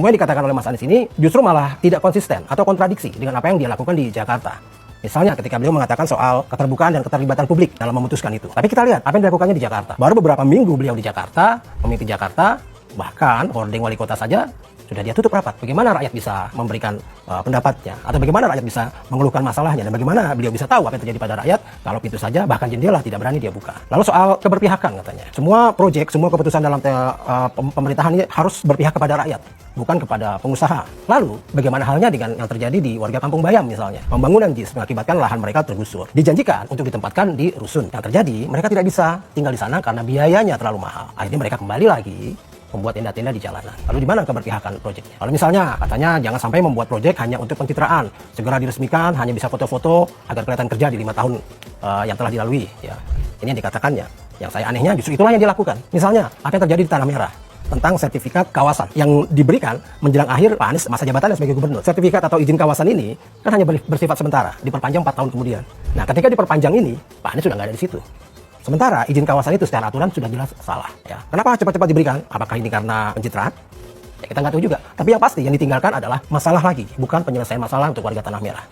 Semua yang dikatakan oleh Mas Anies ini justru malah tidak konsisten atau kontradiksi dengan apa yang dia lakukan di Jakarta. Misalnya ketika beliau mengatakan soal keterbukaan dan keterlibatan publik dalam memutuskan itu. Tapi kita lihat apa yang dilakukannya di Jakarta. Baru beberapa minggu beliau di Jakarta, memimpin Jakarta, bahkan hording wali kota saja sudah dia tutup rapat. Bagaimana rakyat bisa memberikan pendapatnya, atau bagaimana rakyat bisa mengeluhkan masalahnya, dan bagaimana beliau bisa tahu apa yang terjadi pada rakyat kalau pintu saja bahkan jendela tidak berani dia buka. Lalu soal keberpihakan katanya, semua proyek, semua keputusan dalam pemerintahan ini harus berpihak kepada rakyat, bukan kepada pengusaha. Lalu bagaimana halnya dengan yang terjadi di warga Kampung Bayam misalnya, pembangunan JIS mengakibatkan lahan mereka tergusur, dijanjikan untuk ditempatkan di rusun. Yang terjadi mereka tidak bisa tinggal di sana karena biayanya terlalu mahal. Akhirnya mereka kembali lagi membuat tenda-tenda di jalanan. Lalu di mana keberpihakan proyeknya? Kalau misalnya katanya jangan sampai membuat proyek hanya untuk pencitraan, segera diresmikan, hanya bisa foto-foto agar kelihatan kerja di 5 tahun yang telah dilalui. Ya, ini yang dikatakannya. Yang saya anehnya justru itulah yang dilakukan. Misalnya apa yang terjadi di Tanah Merah tentang sertifikat kawasan yang diberikan menjelang akhir Pak Anies masa jabatannya sebagai gubernur. Sertifikat atau izin kawasan ini kan hanya bersifat sementara, diperpanjang 4 tahun kemudian. Nah, ketika diperpanjang ini, Pak Anies sudah nggak ada di situ. Sementara izin kawasan itu secara aturan sudah jelas salah. Ya. Kenapa cepat-cepat diberikan? Apakah ini karena pencitraan? Ya, kita nggak tahu juga. Tapi yang pasti yang ditinggalkan adalah masalah lagi, bukan penyelesaian masalah untuk warga Tanah Merah.